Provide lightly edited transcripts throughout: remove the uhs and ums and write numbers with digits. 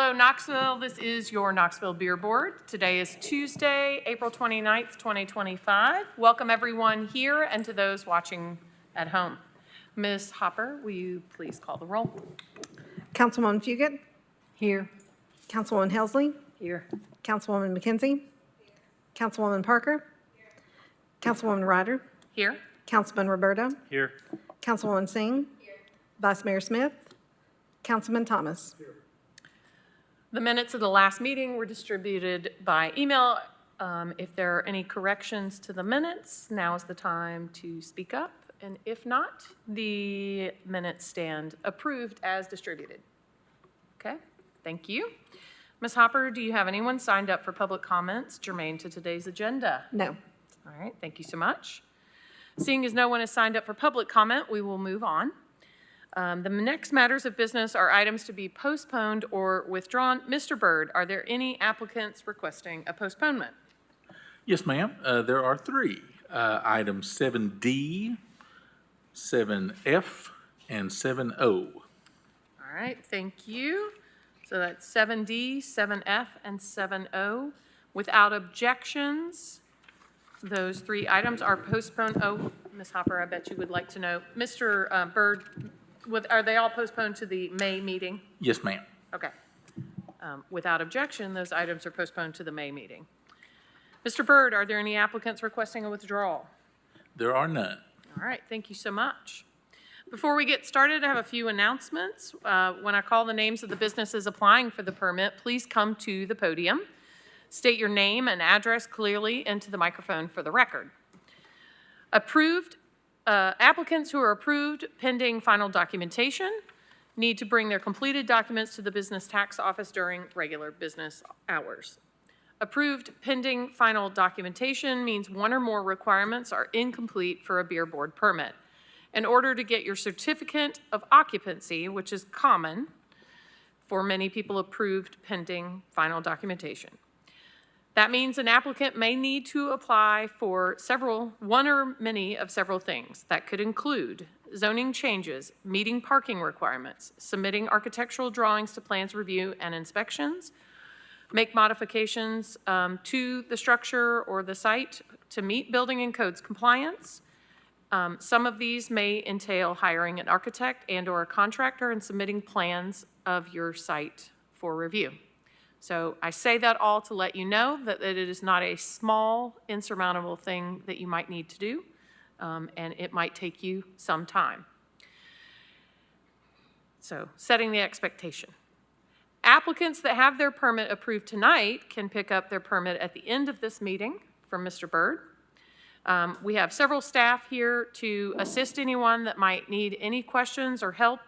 Hello, Knoxville. This is your Knoxville Beer Board. Today is Tuesday, April 29th, 2025. Welcome everyone here and to those watching at home. Ms. Hopper, will you please call the roll? Councilwoman Fugit? Here. Councilwoman Helsley? Here. Councilwoman McKenzie? Councilwoman Parker? Councilwoman Ryder? Here. Councilman Roberta? Here. Councilwoman Singh? Vice Mayor Smith? Councilman Thomas? The minutes of the last meeting were distributed by email. If there are any corrections to the minutes, now is the time to speak up. And if not, the minutes stand approved as distributed. Okay, thank you. Ms. Hopper, do you have anyone signed up for public comments germane to today's agenda? No. All right, thank you so much. Seeing as no one has signed up for public comment, we will move on. The next matters of business are items to be postponed or withdrawn. Mr. Byrd, are there any applicants requesting a postponement? Yes, ma'am. There are three. Items 7D, 7F, and 7O. All right, thank you. So that's 7D, 7F, and 7O. Without objections, those three items are postponed. Oh, Ms. Hopper, I bet you would like to know. Mr. Byrd, are they all postponed to the May meeting? Yes, ma'am. Okay. Without objection, those items are postponed to the May meeting. Mr. Byrd, are there any applicants requesting a withdrawal? There are none. All right, thank you so much. Before we get started, I have a few announcements. When I call the names of the businesses applying for the permit, please come to the podium. State your name and address clearly into the microphone for the record. Applicants who are approved pending final documentation need to bring their completed documents to the business tax office during regular business hours. Approved pending final documentation means one or more requirements are incomplete for a beer board permit. In order to get your certificate of occupancy, which is common for many people approved pending final documentation. That means an applicant may need to apply for one or many of several things. That could include zoning changes, meeting parking requirements, submitting architectural drawings to plans review and inspections, make modifications to the structure or the site to meet building and codes compliance. Some of these may entail hiring an architect and/or a contractor and submitting plans of your site for review. So I say that all to let you know that it is not a small, insurmountable thing that you might need to do, and it might take you some time. So setting the expectation. Applicants that have their permit approved tonight can pick up their permit at the end of this meeting from Mr. Byrd. We have several staff here to assist anyone that might need any questions or help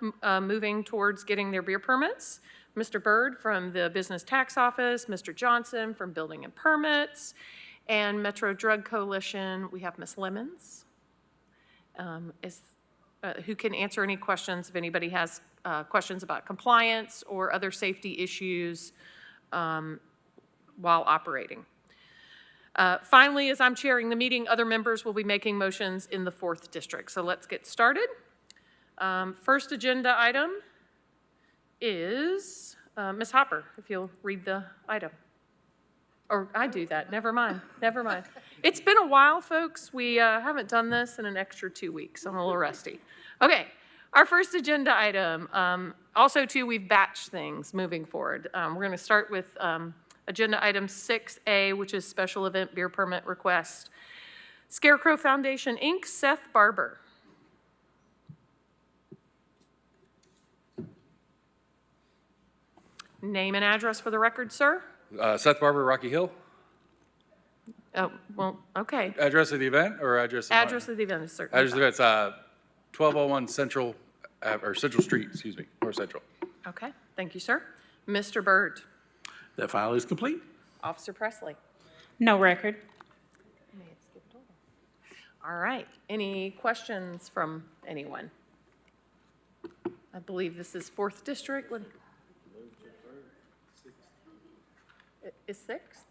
moving towards getting their beer permits. Mr. Byrd from the Business Tax Office, Mr. Johnson from Building and Permits, and Metro Drug Coalition. We have Ms. Lemons, who can answer any questions if anybody has questions about compliance or other safety issues while operating. Finally, as I'm chairing the meeting, other members will be making motions in the 4th District. So let's get started. First agenda item is Ms. Hopper, if you'll read the item. Or I do that, never mind. It's been a while, folks. We haven't done this in an extra 2 weeks. I'm a little rusty. Okay, our first agenda item. Also, too, we've batched things moving forward. We're going to start with agenda item 6A, which is special event beer permit request. Scarecrow Foundation, Inc., Seth Barber. Name and address for the record, sir. Seth Barber, Rocky Hill. Oh, well, okay. Address of the event or address of Address of the event is certain. Address of the event, 1201 Central, or Central Street, excuse me, North Central. Okay, thank you, sir. Mr. Byrd. That file is complete. Officer Presley. No record. All right, any questions from anyone? I believe this is 4th District. Is 6th?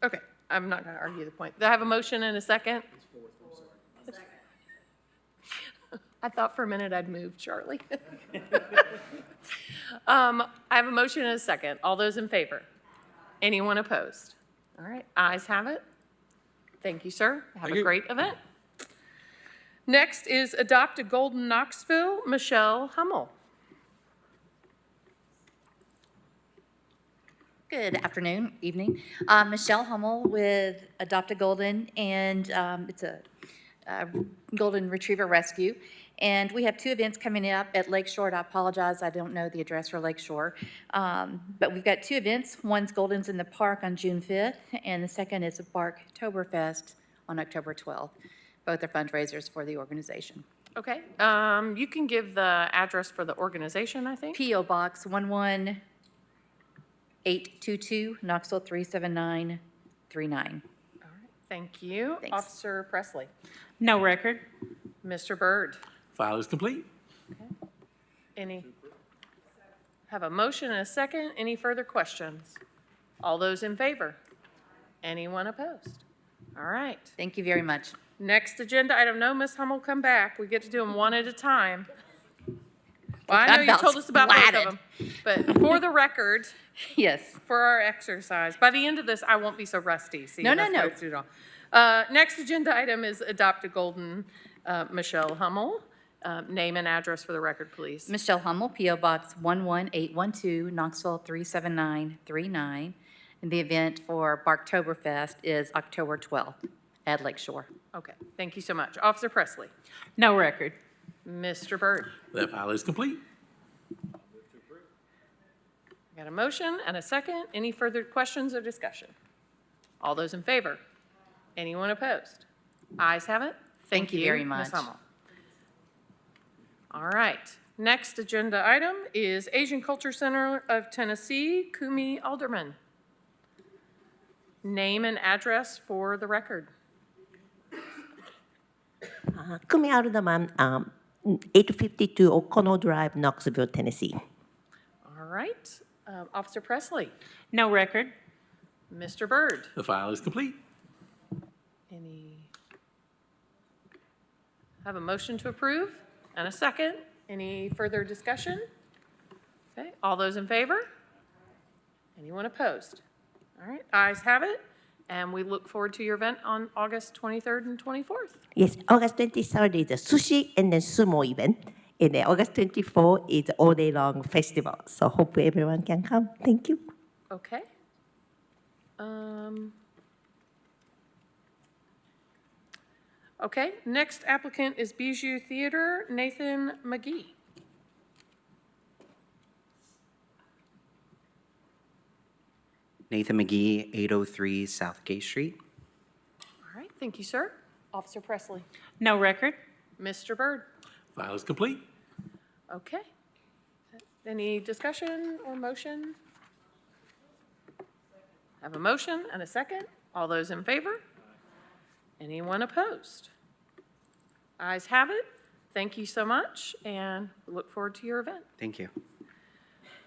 Okay, I'm not going to argue the point. Do I have a motion and a second? I thought for a minute I'd moved, Charlie. I have a motion and a second. All those in favor? Anyone opposed? All right, ayes have it. Thank you, sir. Have Thank a you. great event. Next is Adopt a Golden Knoxville, Michelle Hummel. Good afternoon, evening. Michelle Hummel with Adopt a Golden, and it's a Golden Retriever Rescue. And we have two events coming up at Lakeshore. And I apologize, I don't know the address for Lakeshore. But we've got two events. One's Golden's in the Park on June 5th, and the second is a Barktoberfest on October 12th. Both are fundraisers for the organization. Okay, you can give the address for the organization, I think. P.O. Box 11822, Knoxville 37939. All right, thank you. Thanks. Officer Presley. No record. Mr. Byrd. File is complete. Any? Have a motion and a second. Any further questions? All those in favor? Anyone opposed? All right. Thank you very much. Next agenda item. No, Ms. Hummel, come back. We get to do them one at a time. Well, I know I'm you about told us about both splatted. of them, but for the record, Yes. for our exercise, by the end of this, I won't be so rusty. See, No, no, that's why no. it's too long. Next agenda item is Adopt a Golden, Michelle Hummel. Name and address for the record, please. Michelle Hummel, P.O. Box 11812, Knoxville 37939. And the event for Barktoberfest is October 12th at Lakeshore. Okay, thank you so much. Officer Presley. No record. Mr. Byrd. That file is complete. Got a motion and a second. Any further questions or discussion? All those in favor? Anyone opposed? Ayes have it. Thank you very Ms. much. Hummel. All right. Next agenda item is Asian Culture Center of Tennessee, Kumi Alderman. Name and address for the record. Kumi Alderman, 852 O'Connell Drive, Knoxville, Tennessee. All right. Officer Presley. No record. Mr. Byrd. The file is complete. Any? Have a motion to approve and a second. Any further discussion? Okay, all those in favor? Anyone opposed? All right, ayes have it, and we look forward to your event on August 23rd and 24th. Yes, August 23rd is a sushi and then sumo event. And then August 24th is all day long festival. So hope everyone can come. Thank you. Okay. Okay, next applicant is Bijou Theater, Nathan McGee. Nathan McGee, 803 South Gay Street. All right, thank you, sir. Officer Presley. No record. Mr. Byrd. File is complete. Okay. Any discussion or motion? Have a motion and a second. All those in favor? Anyone opposed? Ayes have it. Thank you so much, and we look forward to your event. Thank you.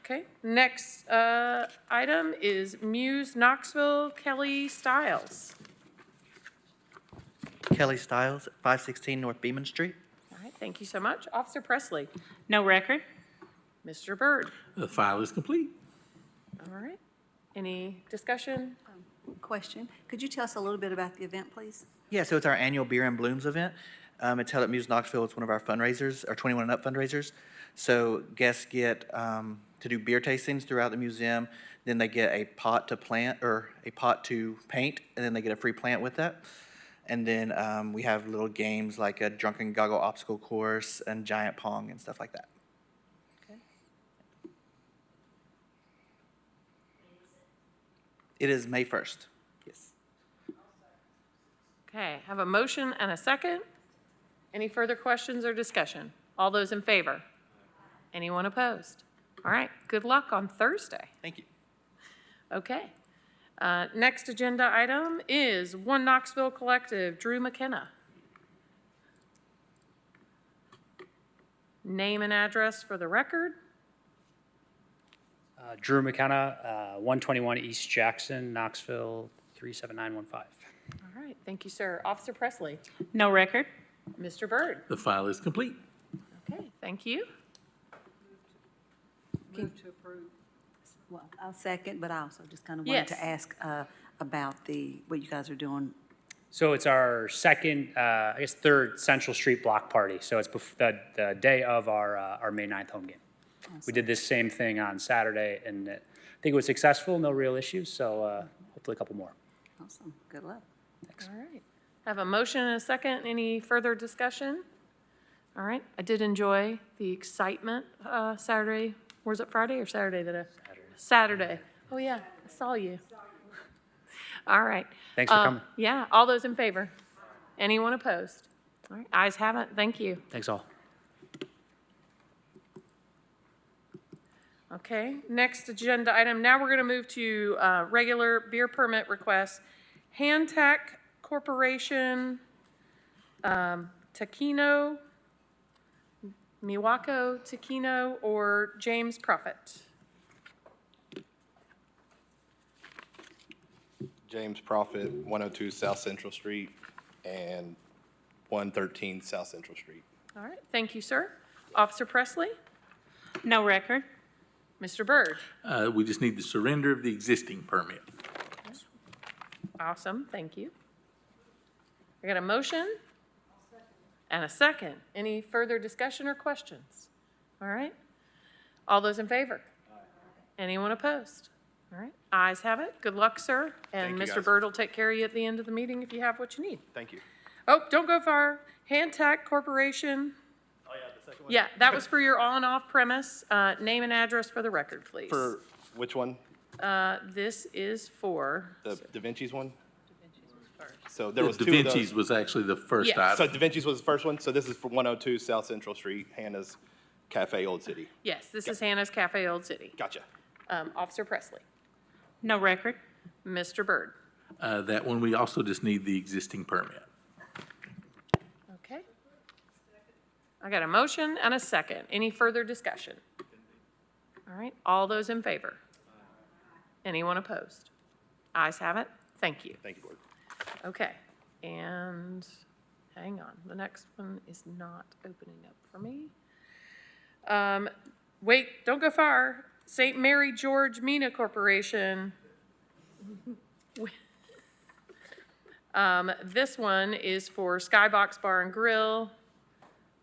Okay, next item is Muse Knoxville, Kelly Stiles. Kelly Stiles, 516 North Beeman Street. All right, thank you so much. Officer Presley. No record. Mr. Byrd. The file is complete. All right. Any discussion? Question. Could you tell us a little bit about the event, please? Yeah, so it's our annual Beer and Blooms event. It's held at Muse Knoxville. It's one of our fundraisers, our 21 and up fundraisers. So guests get to do beer tastings throughout the museum. Then they get a pot to plant or a pot to paint, and then they get a free plant with that. And then we have little games like a drunken goggle obstacle course and giant pong and stuff like that. Okay. It is May 1st. Yes. Okay, have a motion and a second. Any further questions or discussion? All those in favor? Anyone opposed? All right, good luck on Thursday. Thank you. Okay. Next agenda item is One Knoxville Collective, Drew McKenna. Name and address for the record. Drew McKenna, 121 East Jackson, Knoxville, 37915. All right, thank you, sir. Officer Presley. No record. Mr. Byrd. The file is complete. Thank you. Move to approve. Well, I'll second, but I also just kind of wanted Yes. to ask about what you guys are doing. So it's our second, I guess, third Central Street block party. So it's the day of our May 9th home game. We did this same thing on Saturday, and I think it was successful, no real issues, so hopefully a couple more. Awesome, good luck. All right. Have a motion and a second. Any further discussion? All right. I did enjoy the excitement Saturday. Was it Friday or Saturday that Saturday. Oh, yeah. I saw you. All right. Thanks for coming. Yeah. All those in favor? Anyone opposed? All right. Ayes have it. Thank you. Thanks all. Okay, next agenda item. Now we're going to move to regular beer permit requests. Hantac Corporation, Taquino, Miwako Taquino, or James Prophet. James Prophet, 102 South Central Street and 113 South Central Street. All right, thank you, sir. Officer Presley? No record. Mr. Byrd? We just need the surrender of the existing permit. Awesome, thank you. I got a motion and a second. Any further discussion or questions? All right. All those in favor? Anyone opposed? All right, ayes have it. Good luck, sir. And Thank you, Mr. guys. Byrd will take care of you at the end of the meeting if you have what you need. Thank you. Oh, don't go far. Hantac Corporation. Oh, yeah, the second one? Yeah, that was for your on and off premise. Name and address for the record, please. For which one? This is for, The Da Vinci's one? So there was Da two of Vinci's those. was actually the first Yes. So item. Da Vinci's was the first one, so this is for 102 South Central Street, Hannah's Cafe Old City. yes, this is Hannah's Cafe Old City. Gotcha. Officer Presley. No record. Mr. Byrd. That one, we also just need the existing permit. Okay. I got a motion and a second. Any further discussion? All right, all those in favor? Anyone opposed? Ayes have it. Thank you. Thank you, Board. Okay, and hang on, the next one is not opening up for me. Wait, don't go far. St. Mary George Mina Corporation. This one is for Skybox Bar and Grill,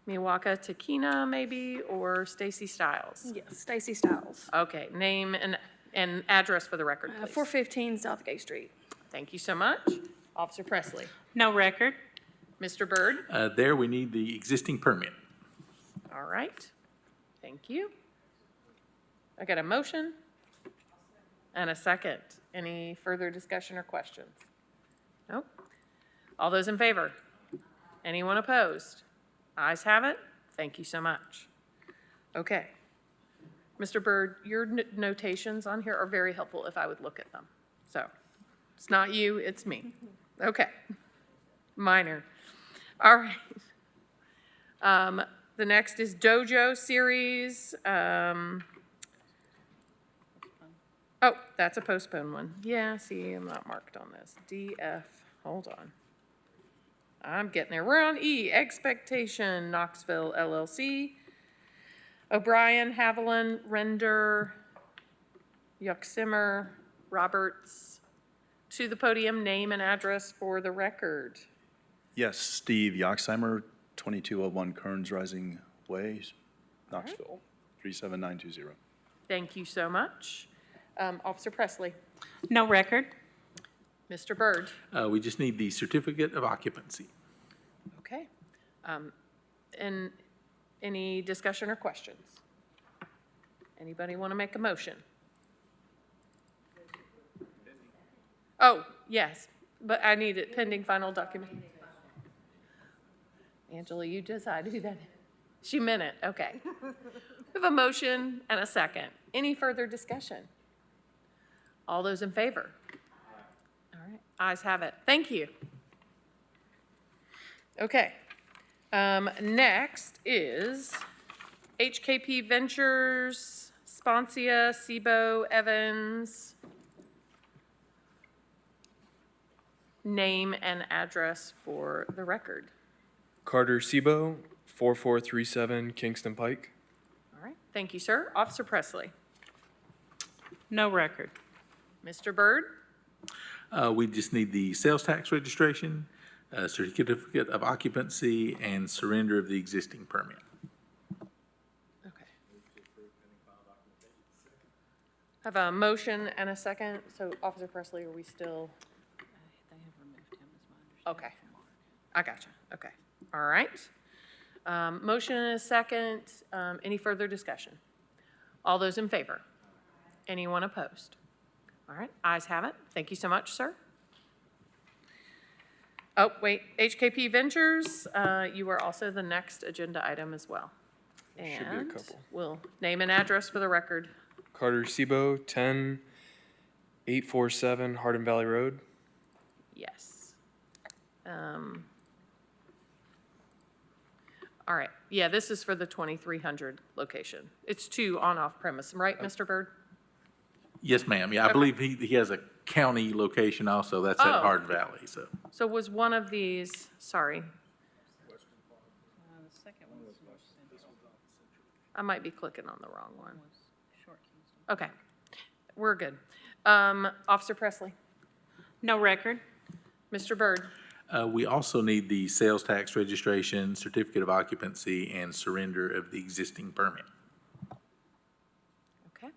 Miwaka Taquina maybe, or Stacy Styles. Yes, Stacy Styles, Okay, name and address for the record, please. 415 Southgate Street. Thank you so much. Officer Presley. No record. Mr. Byrd. There, we need the existing permit. All right, thank you. I got a motion and a second. Any further discussion or questions? Nope. All those in favor? Anyone opposed? Ayes have it. Thank you so much. Okay. Mr. Byrd, your notations on here are very helpful if I would look at them. So it's not you, it's me. Okay. Minor. All right. The next is Dojo Series. Oh, that's a postponed one. Yeah, see, I'm not marked on this. DF, hold on. I'm getting there. We're on E, Expectation, Knoxville LLC. O'Brien, Haviland, Render, Yucksimmer, Roberts. To the podium, name and address for the record. Yes, Steve Yoxheimer, 2201 Kearns Rising Way, Knoxville, 37920. Thank you so much. Officer Presley. No record. Mr. Byrd. We just need the certificate of occupancy. Okay. And any discussion or questions? Anybody want to make a motion? Oh, yes, but I need it pending final document. Angela, you decide who that is. She meant it, okay. We have a motion and a second. Any further discussion? All those in favor? All right, ayes have it. Thank you. Okay. Next is HKP Ventures, Sponsia, Sebo, Evans. Name and address for the record. Carter Sebo, 4437 Kingston Pike. All right, thank you, sir. Officer Presley. No record. Mr. Byrd? We just need the sales tax registration, certificate of occupancy, and surrender of the existing permit. Okay. Have a motion and a second. So Officer Presley, are we still? Okay, I gotcha. Okay, all right. Motion and a second. Any further discussion? All those in favor? Anyone opposed? All right, ayes have it. Thank you so much, sir. Oh, wait, HKP Ventures, you are also the next agenda item as well. Should be a And couple. we'll name and address for the record. Carter Sebo, 10847 Hardin Valley Road. Yes. All right, yeah, this is for the 2300 location. It's two on-off premise, right, Mr. Byrd? Yes, ma'am. Yeah, I believe he has a county location also. That's at Oh. Hardin Valley, so. So was one of these, sorry. I might be clicking on the wrong one. Okay, we're good. Officer Presley, No record. Mr. Byrd, We also need the sales tax registration, certificate of occupancy, and surrender of the existing permit. okay.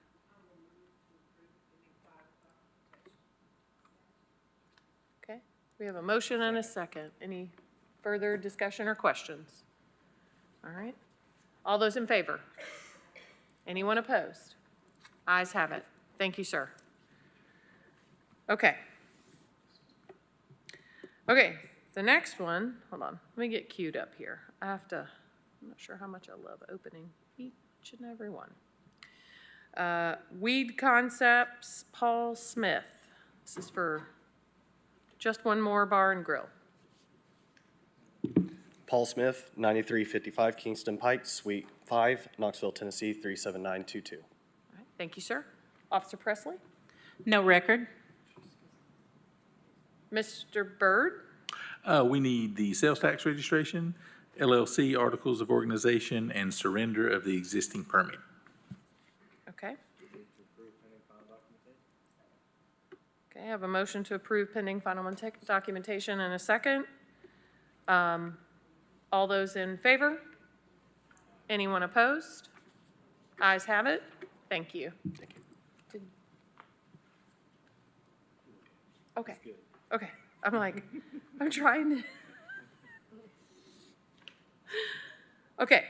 Okay, we have a motion and a second. Any further discussion or questions? All right, all those in favor? Anyone opposed? Ayes have it. Thank you, sir. Okay. Okay, the next one, hold on, let me get queued up here. I'm not sure how much I love opening each and every one. Weed Concepts, Paul Smith. This is for Just One More Bar and Grill. Paul Smith, 9355 Kingston Pike, Suite 5, Knoxville, Tennessee, 37922. All right, thank you, sir. Officer Presley? No record. Mr. Byrd? We need the sales tax registration, LLC articles of organization, and surrender of the existing permit. Okay. Okay, I have a motion to approve pending final documentation in a second. All those in favor? Anyone opposed? Ayes have it. Thank you. Thank you. Okay, okay. I'm like, I'm trying to. Okay,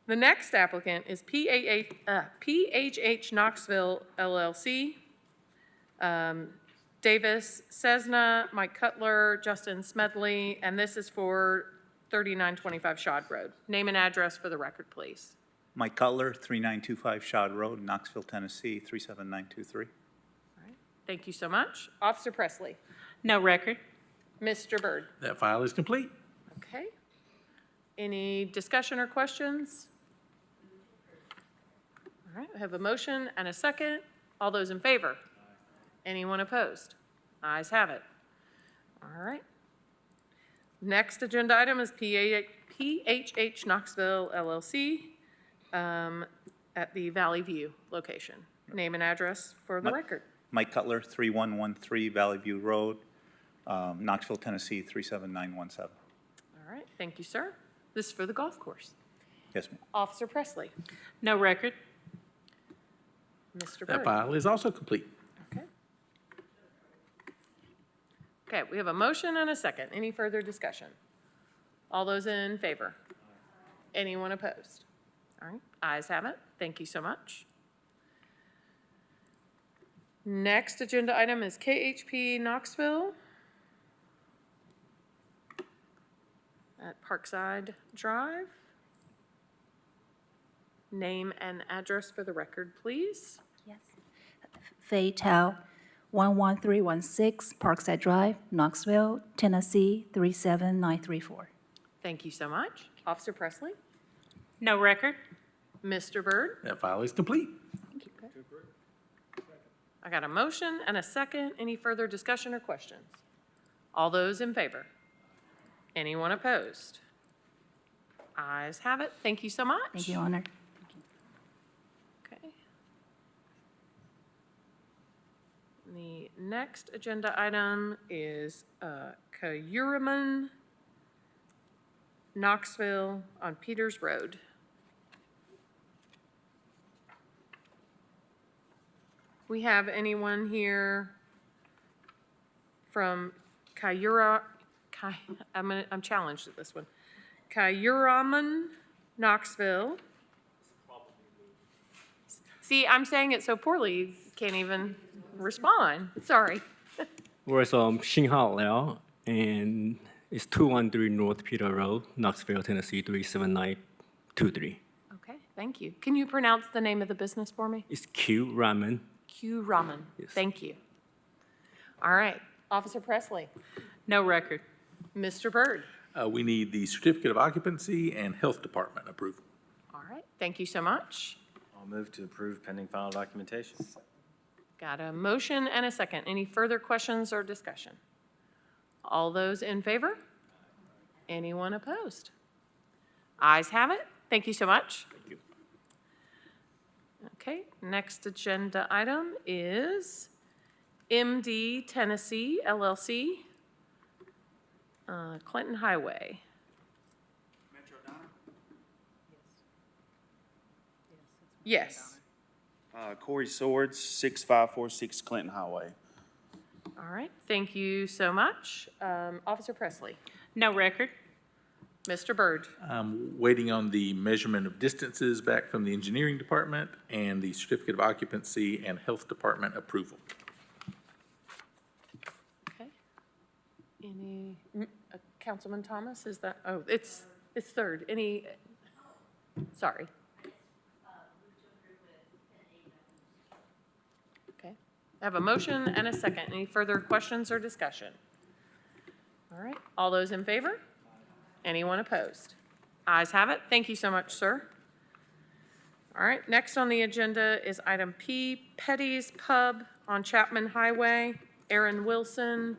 the next applicant is PHH Knoxville LLC. Davis Cessna, Mike Cutler, Justin Smedley, and this is for 3925 Shod Road. Name and address for the record, please. Mike Cutler, 3925 Shod Road, Knoxville, Tennessee, 37923. All right, thank you so much. Officer Presley. No record. Mr. Byrd. That file is complete. Okay. Any discussion or questions? All right, I have a motion and a second. All those in favor? Anyone opposed? Ayes have it. All right. Next agenda item is PHH Knoxville LLC at the Valley View location. Name and address for the record. Mike Cutler, 3113 Valley View Road, Knoxville, Tennessee, 37917. All right, thank you, sir. This is for the golf course. Yes, ma'am. Officer Presley. No record. Mr. That Byrd. file is also complete. Okay. Okay, we have a motion and a second. Any further discussion? All those in favor? Anyone opposed? All right, ayes have it. Thank you so much. Next agenda item is KHP Knoxville at Parkside Drive. Name and address for the record, please. Yes. Fei Tao, 11316 Parkside Drive, Knoxville, Tennessee, 37934. Thank you so much. Officer Presley? No record. Mr. Byrd? That file is complete. I got a motion and a second. Any further discussion or questions? All those in favor? Anyone opposed? Ayes have it. Thank you so much. Thank you, Your Honor. Okay. The next agenda item is Kayuraman, Knoxville on Peters Road. We have anyone here from I'm challenged at this one. Kayuraman, Knoxville. See, I'm saying it so poorly, you can't even respond. Sorry. Where's Xinghao Liao, and it's 213 North Peter Road, Knoxville, Tennessee 37923. Okay, thank you. Can you pronounce the name of the business for me? It's Q Ramen. Q Ramen. Yes. Thank you. All right, Officer Presley. No record. Mr. Byrd. We need the certificate of occupancy and health department approval. All right, thank you so much. I'll move to approve pending final documentation. Got a motion and a second. Any further questions or discussion? All those in favor? Anyone opposed? Ayes have it. Thank you so much. Thank you. Okay, next agenda item is MD Tennessee LLC, Clinton Highway. Yes. Corey Swords, 6546 Clinton Highway. All right, thank you so much. Officer Presley. No record. Mr. Byrd. I'm waiting on the measurement of distances back from the engineering department and the certificate of occupancy and health department approval. Okay. Any, Councilman Thomas, is that, oh, it's third. Any, sorry. Okay. I have a motion and a second. Any further questions or discussion? All right, all those in favor? Anyone opposed? Ayes have it. Thank you so much, sir. All right, next on the agenda is item P, Petty's Pub on Chapman Highway. Aaron Wilson.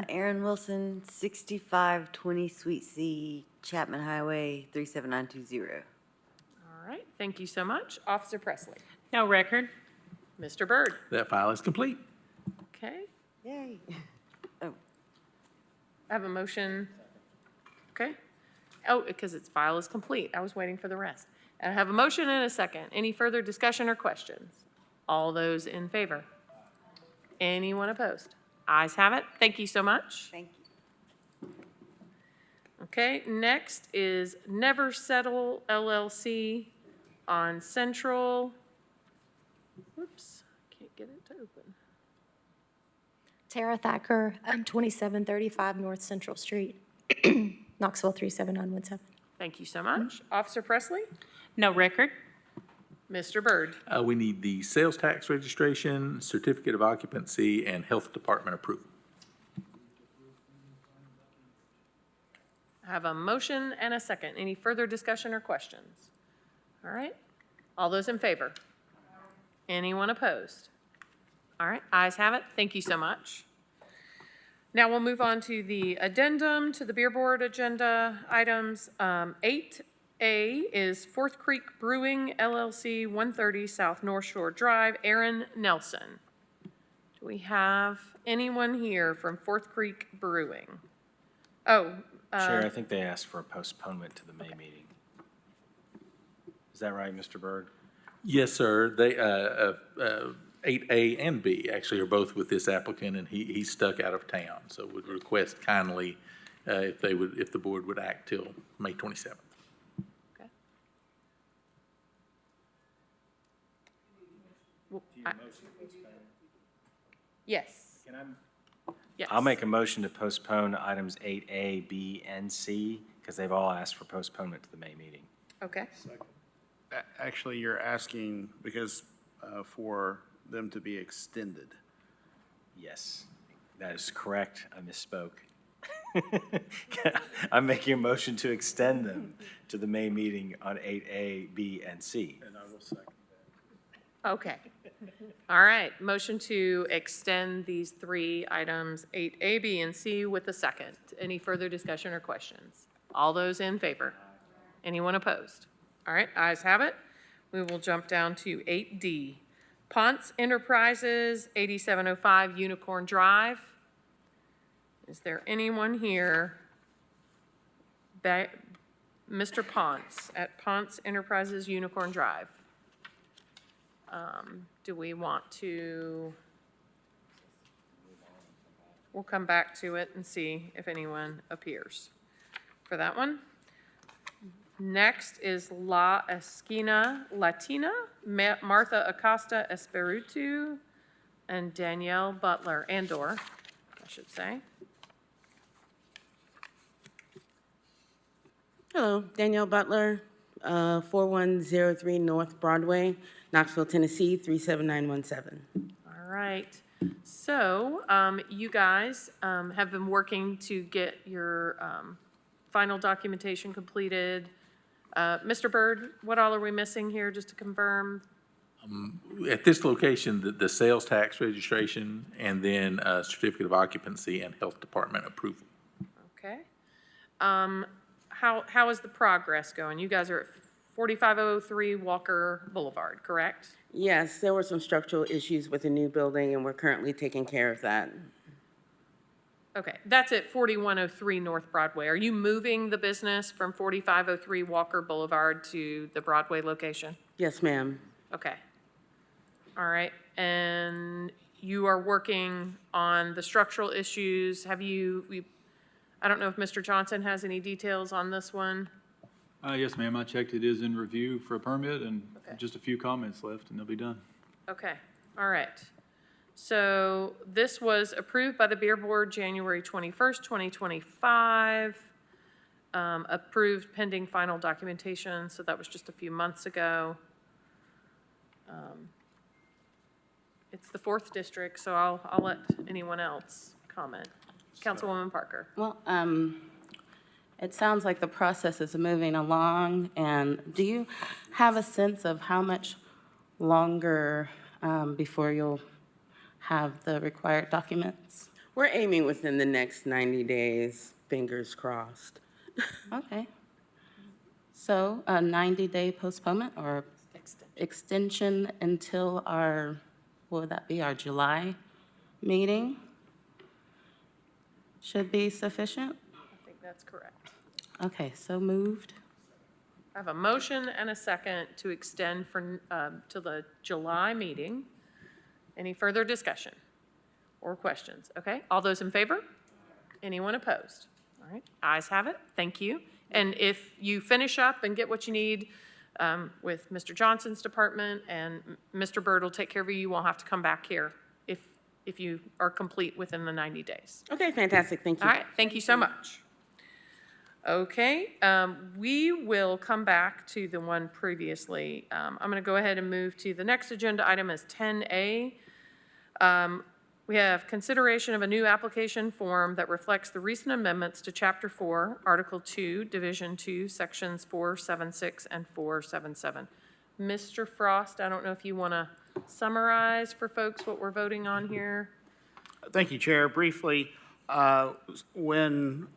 Aaron Wilson, 6520 Sweet C, Chapman Highway, 37920. All right, thank you so much. Officer Presley. No record. Mr. Byrd. That file is complete. Okay, Yay. Oh, I have a motion. Okay. Oh, because its file is complete. I was waiting for the rest. I have a motion and a second. Any further discussion or questions? All those in favor? Anyone opposed? Ayes have it. Thank you so much. thank you. Okay, next is Never Settle LLC on Central. Whoops, can't get it to open. Tara Thacker, 2735 North Central Street, Knoxville 37917. Thank you so much. Officer Presley? No record. Mr. Byrd? We need the sales tax registration, certificate of occupancy, and health department approval. I have a motion and a second. Any further discussion or questions? All right. All those in favor? Anyone opposed? All right, ayes have it. Thank you so much. Now we'll move on to the addendum to the beer board agenda items. 8A is Fourth Creek Brewing LLC, 130 South North Shore Drive, Aaron Nelson. Do we have anyone here from Fourth Creek Brewing? Oh. Chair, I think they asked for a postponement to the May meeting. Is that right, Mr. Byrd? Yes, sir. They, 8A and B actually are both with this applicant, and he's stuck out of town. So would request kindly if the board would act till May 27th. Okay. Yes. Yes. I'll make a motion to postpone items 8A, B, and C, because they've all asked for postponement to the May meeting. Okay. Actually, you're asking because for them to be extended. Yes, that is correct. I misspoke. I'm making a motion to extend them to the May meeting on 8A, B, and C. And I will second Okay. All right, motion to extend these 3 items, 8A, B, and C with a second. Any further discussion or questions? All those in favor? Anyone opposed? All right, ayes have it. We will jump down to 8D. Ponce Enterprises, 8705 Unicorn Drive. Is there anyone here? Mr. Ponce at Ponce Enterprises Unicorn Drive. Do we want to? We'll come back to it and see if anyone appears for that one. Next is La Esquina Latina, Martha Acosta Espiritu, and Danielle Butler, Andor, I should say. Hello, Danielle Butler, 4103 North Broadway, Knoxville, Tennessee, 37917. All right. So you guys have been working to get your final documentation completed. Mr. Byrd, what all are we missing here, just to confirm? At this location, the sales tax registration and then certificate of occupancy and health department approval. Okay. How is the progress going? You guys are at 4503 Walker Boulevard, correct? Yes, there were some structural issues with the new building, and we're currently taking care of that. Okay, that's at 4103 North Broadway. Are you moving the business from 4503 Walker Boulevard to the Broadway location? Yes, ma'am. Okay. All right, and you are working on the structural issues. Have you, I don't know if Mr. Johnson has any details on this one. Yes, ma'am. I checked. It is in review for a permit and just a few comments left and they'll be done. Okay, all right. So this was approved by the Beer Board January 21st, 2025. Approved pending final documentation, so that was just a few months ago. It's the 4th district, so I'll let anyone else comment. Councilwoman Parker. Well, it sounds like the process is moving along, and do you have a sense of how much longer before you'll have the required documents? We're aiming within the next 90 days, fingers crossed. Okay. So a 90-day postponement or extension until our, what would that be, our July meeting? Should be sufficient? I think that's correct. Okay, so moved. I have a motion and a second to extend for, to the July meeting. Any further discussion or questions? Okay, all those in favor? Anyone opposed? All right, ayes have it. Thank you. And if you finish up and get what you need with Mr. Johnson's department and Mr. Byrd will take care of you, you won't have to come back here if you are complete within the 90 days. Okay, fantastic. Thank you. All right, thank you so much. Okay, we will come back to the one previously. I'm going to go ahead and move to the next agenda item as 10A. We have consideration of a new application form that reflects the recent amendments to Chapter 4, Article 2, Division 2, Sections 476 and 477. Mr. Frost, I don't know if you want to summarize for folks what we're voting on here. Thank you, Chair. Briefly, when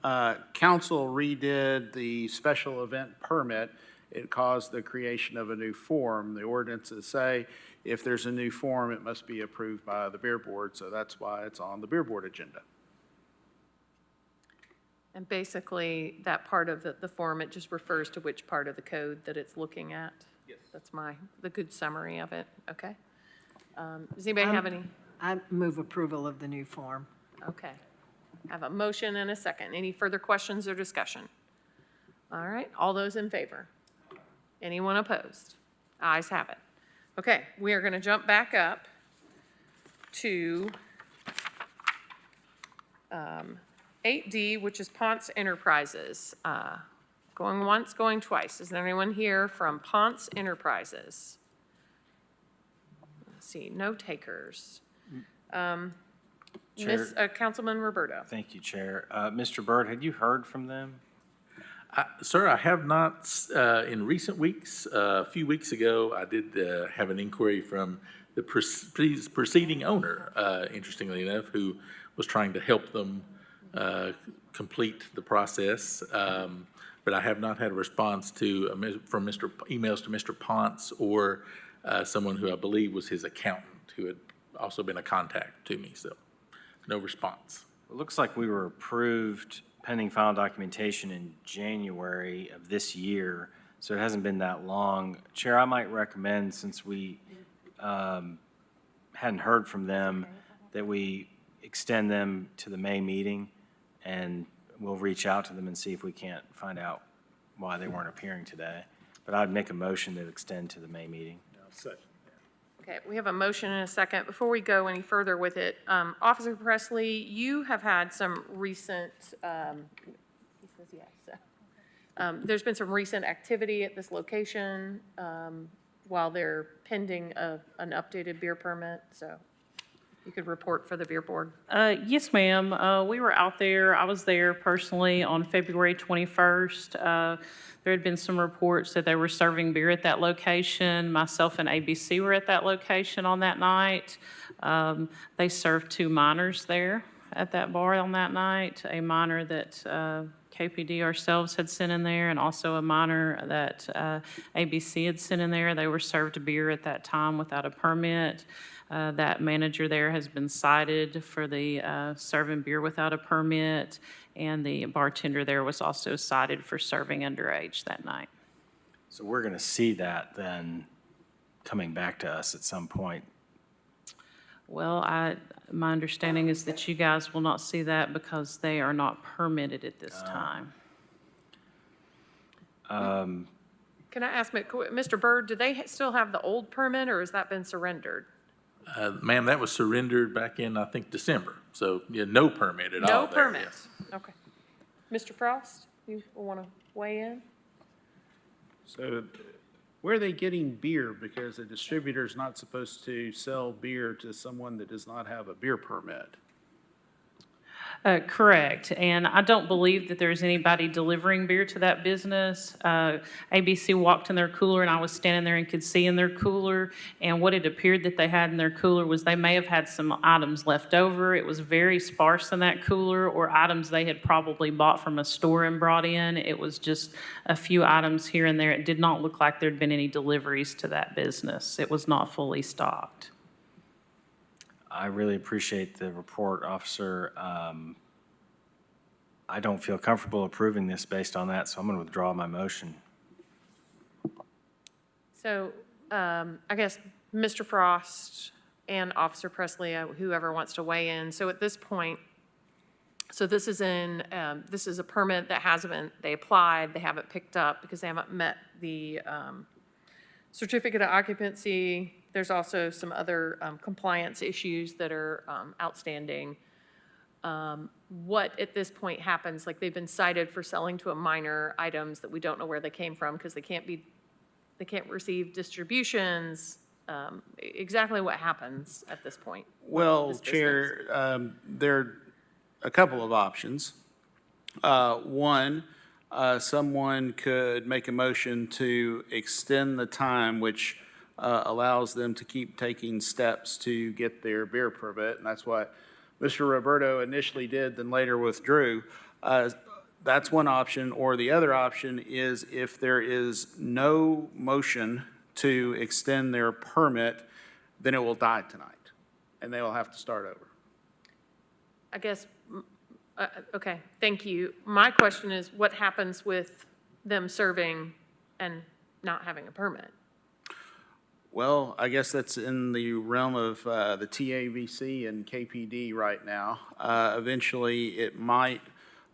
council redid the special event permit, it caused the creation of a new form. The ordinances say if there's a new form, it must be approved by the Beer Board, so that's why it's on the Beer Board agenda. And basically, that part of the form, it just refers to which part of the code that it's looking at. Yes. That's the good summary of it. Okay. Does anybody have any? I move approval of the new form. Okay. I have a motion and a second. Any further questions or discussion? All right, all those in favor? Anyone opposed? Ayes have it. Okay, we are going to jump back up to 8D, which is Ponce Enterprises. Going once, going twice. Is there anyone here from Ponce Enterprises? Let's see, no takers. Councilman Roberto. Thank you, Chair. Mr. Byrd, had you heard from them? Sir, I have not, in recent weeks, a few weeks ago, I did have an inquiry from the preceding owner, interestingly enough, who was trying to help them complete the process. But I have not had a response from emails to Mr. Ponce or someone who I believe was his accountant, who had also been a contact to me, so no response. It looks like we were approved pending final documentation in January of this year, so it hasn't been that long. Chair, I might recommend, since we hadn't heard from them, that we extend them to the May meeting, and we'll reach out to them and see if we can't find out why they weren't appearing today. But I'd make a motion to extend to the May meeting. Okay, we have a motion and a second. Before we go any further with it, Officer Presley, you have had some recent, he says yes, so. There's been some recent activity at this location while they're pending an updated beer permit, so you could report for the beer board. Yes, ma'am. We were out there. I was there personally on February 21st. There had been some reports that they were serving beer at that location. Myself and ABC were at that location on that night. They served 2 minors there at that bar on that night, a minor that KPD ourselves had sent in there, and also a minor that ABC had sent in there. They were served beer at that time without a permit. That manager there has been cited for the serving beer without a permit, and the bartender there was also cited for serving underage that night. So we're going to see that then coming back to us at some point. Well, my understanding is that you guys will not see that because they are not permitted at this time. Can I ask, Mr. Byrd, do they still have the old permit, or has that been surrendered? Ma'am, that was surrendered back in, I think, December, so yeah, no permit at all No there, permit? yes. Okay. Mr. Frost, you want to weigh in? So where are they getting beer? Because a distributor's not supposed to sell beer to someone that does not have a beer permit. Correct, and I don't believe that there's anybody delivering beer to that business. ABC walked in their cooler, and I was standing there and could see in their cooler, and what it appeared that they had in their cooler was they may have had some items left over. It was very sparse in that cooler, or items they had probably bought from a store and brought in. It was just a few items here and there. It did not look like there'd been any deliveries to that business. It was not fully stocked. I really appreciate the report, Officer. I don't feel comfortable approving this based on that, so I'm going to withdraw my motion. So I guess Mr. Frost and Officer Presley, whoever wants to weigh in. So at this point, so this is a permit that hasn't been, they applied, they haven't picked up because they haven't met the certificate of occupancy. There's also some other compliance issues that are outstanding. What at this point happens, like they've been cited for selling to a minor items that we don't know where they came from because they can't receive distributions. Exactly what happens at this point? Well, Chair, there are a couple of options. One, someone could make a motion to extend the time, which allows them to keep taking steps to get their beer permit, and that's what Mr. Roberto initially did, then later withdrew. That's one option, or the other option is if there is no motion to extend their permit, then it will die tonight, and they will have to start over. I guess, okay, thank you. My question is, what happens with them serving and not having a permit? Well, I guess that's in the realm of the TABC and KPD right now. Eventually, it might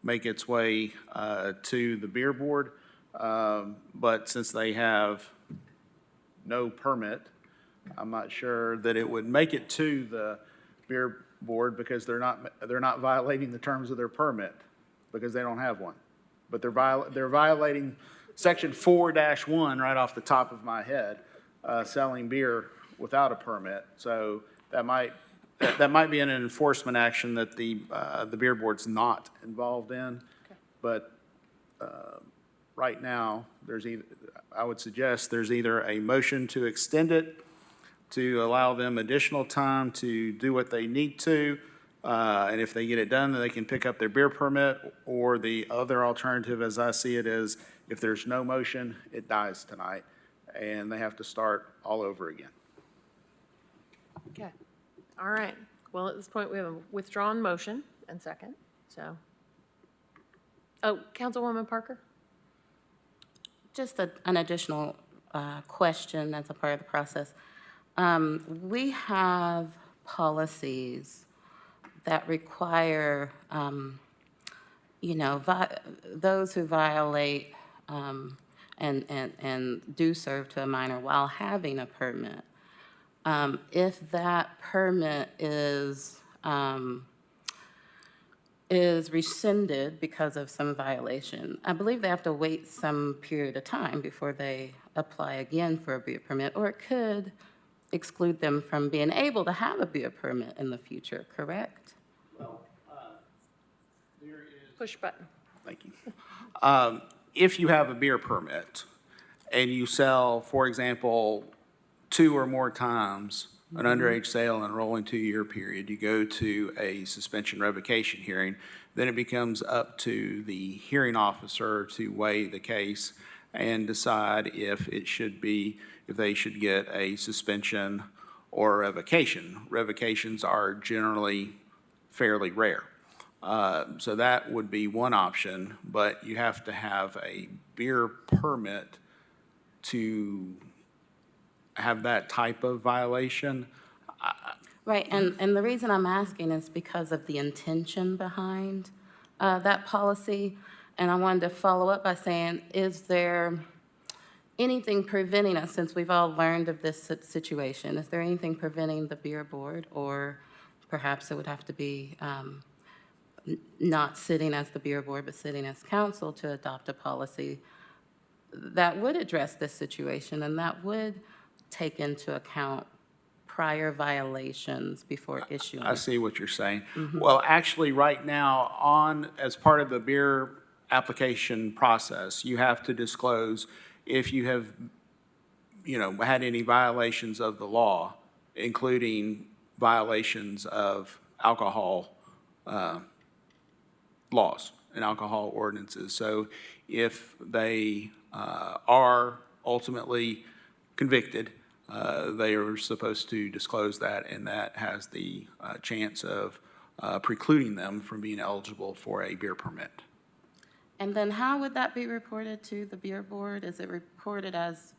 make its way to the beer board, but since they have no permit, I'm not sure that it would make it to the beer board because they're not violating the terms of their permit because they don't have one. But they're violating Section 4-1 right off the top of my head. Selling beer without a permit, so that might be an enforcement action that the beer board's not involved in. Okay. But right now, I would suggest there's either a motion to extend it, to allow them additional time to do what they need to, and if they get it done, then they can pick up their beer permit, or the other alternative, as I see it, is if there's no motion, it dies tonight, and they have to start all over again. Okay, all right. Well, at this point, we have a withdrawn motion and second, so. Oh, Councilwoman Parker? Just an additional question as a part of the process. We have policies that require, those who violate and do serve to a minor while having a permit. If that permit is rescinded because of some violation, I believe they have to wait some period of time before they apply again for a beer permit, or it could exclude them from being able to have a beer permit in the future, correct? Push button. Thank you. If you have a beer permit and you sell, for example, 2 or more times an underage sale in a rolling 2-year period, you go to a suspension revocation hearing, then it becomes up to the hearing officer to weigh the case and decide if they should get a suspension or a revocation. Revocations are generally fairly rare. So that would be one option, but you have to have a beer permit to have that type of violation. Right, and the reason I'm asking is because of the intention behind that policy. And I wanted to follow up by saying, is there anything preventing us, since we've all learned of this situation, is there anything preventing the beer board, or perhaps it would have to be not sitting as the beer board, but sitting as council to adopt a policy that would address this situation and that would take into account prior violations before issuing? I see what you're saying. Well, actually, right now, as part of the beer application process, you have to disclose if you have, had any violations of the law, including violations of alcohol laws and alcohol ordinances. So if they are ultimately convicted, they are supposed to disclose that, and that has the chance of precluding them from being eligible for a beer permit. And then how would that be reported to the beer board? Is it reported as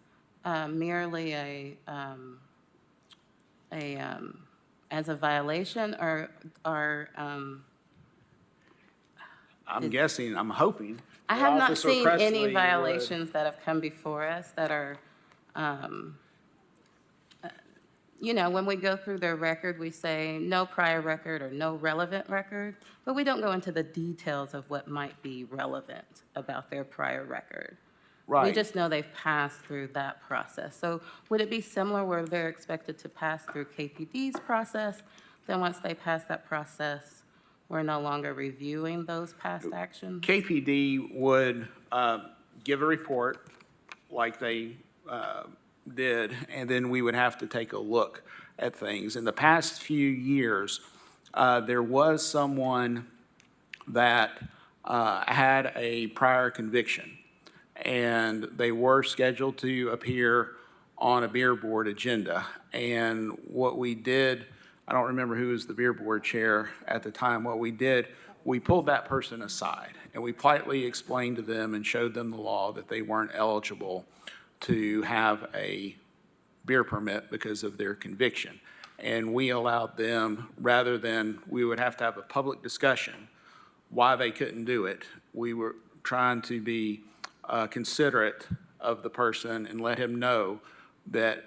merely as a violation, or I'm guessing, I'm hoping. I that have not Officer seen Presley any would- violations that have come before us that are, when we go through their record, we say no prior record or no relevant record, but we don't go into the details of what might be relevant about their prior record. We Right. just know they've passed through that process. So would it be similar where they're expected to pass through KPD's process? Then once they pass that process, we're no longer reviewing those past actions? KPD would give a report like they did, and then we would have to take a look at things. In the past few years, there was someone that had a prior conviction, and they were scheduled to appear on a beer board agenda. And what we did, I don't remember who was the beer board chair at the time, what we did, we pulled that person aside, and we politely explained to them and showed them the law that they weren't eligible to have a beer permit because of their conviction. And we allowed them, rather than we would have to have a public discussion why they couldn't do it, we were trying to be considerate of the person and let him know that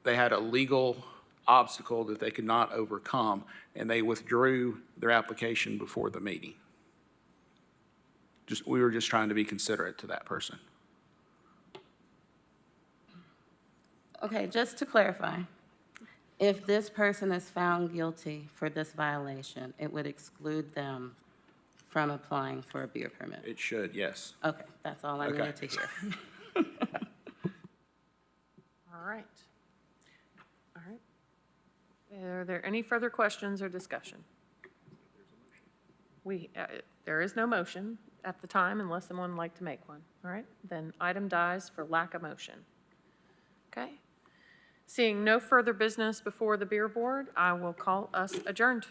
they had a legal obstacle that they could not overcome, and they withdrew their application before the meeting. We were just trying to be considerate to that person. Okay, just to clarify, if this person is found guilty for this violation, it would exclude them from applying for a beer permit? It should, yes. Okay, that's all I Okay. needed to hear. All right. All right. Are there any further questions or discussion? There is no motion at the time unless someone would like to make one. All right, then item dies for lack of motion. Okay. Seeing no further business before the beer board, I will call us adjourned.